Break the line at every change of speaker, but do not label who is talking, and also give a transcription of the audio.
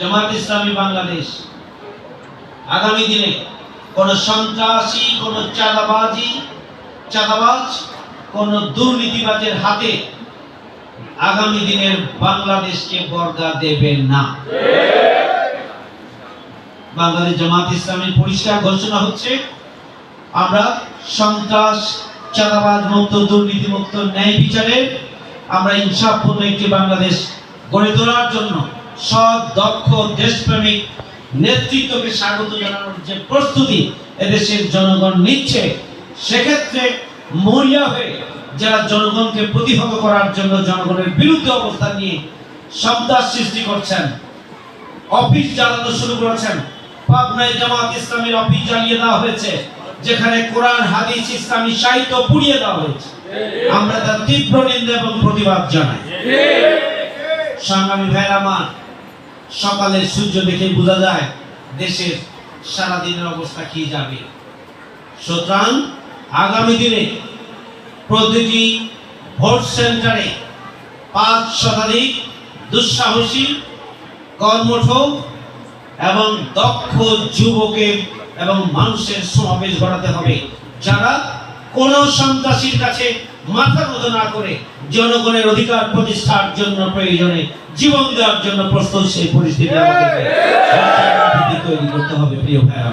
জামাত ইসলামী বাংলাদেশ আগামী দিনে কোন সন্ত্রাসী, কোন চাঁদাবাজ, কোন দুর্নীতিবাজের হাতে আগামী দিনের বাংলাদেশকে বর্গা দেবে না। বাংলাদেশ জামাত ইসলামীর পরিষ্কার ঘোষণা হচ্ছে, আমরা সন্ত্রাস, চাঁদাবাজ মুক্ত, দুর্নীতি মুক্ত, ন্যায় বিচারের আমরা ইনসাফপূর্ণ একটি বাংলাদেশ গড়ে তোলার জন্য সৎ, দক্ষ, দেশপ্রেমিক নেতৃত্বকে স্বাগত জানানোর যে প্রস্তুতি এদেশের জনগণ নিচ্ছে, সেক্ষেত্রে মরিয়া হয়ে যারা জনগণকে প্রতিহত করার জন্য জনগণের বিরুদ্ধে অবস্থান নিয়ে সন্ত্রাস সৃষ্টি করছেন, অফিস জ্বালানো শুরু করেছেন। পাবনায় জামাত ইসলামের অফিস জ্বালিয়ে দেওয়া হয়েছে, যেখানে কোরআন, হাদিস, ইসলামী সাহিত্য পুড়িয়ে দেওয়া হয়েছে। আমরা তার তীব্র নিন্দা এবং প্রতিবাদ জানাই। সংগ্রামী ভাইরা আমার, সকালের সূর্য দেখে বোঝা যায় দেশের সারাদিনের অবস্থা কি যাবে। সুতরাং আগামী দিনে প্রতিটি ভোট সেন্টারে 5 শতাধিক দুঃসাহসী, কর্মঠ এবং দক্ষ যুবকের এবং মানুষের সমাবেশ ঘটাতে হবে, যারা কোন সন্ত্রাসীর কাছে মাথা নত না করে জনগণের অধিকার প্রতিষ্ঠার জন্য প্রয়োজনে জীবন দেওয়ার জন্য প্রস্তুত। সেই পরিস্থিতি আমাদের তৈরি করতে হবে। প্রিয় ভাইরা।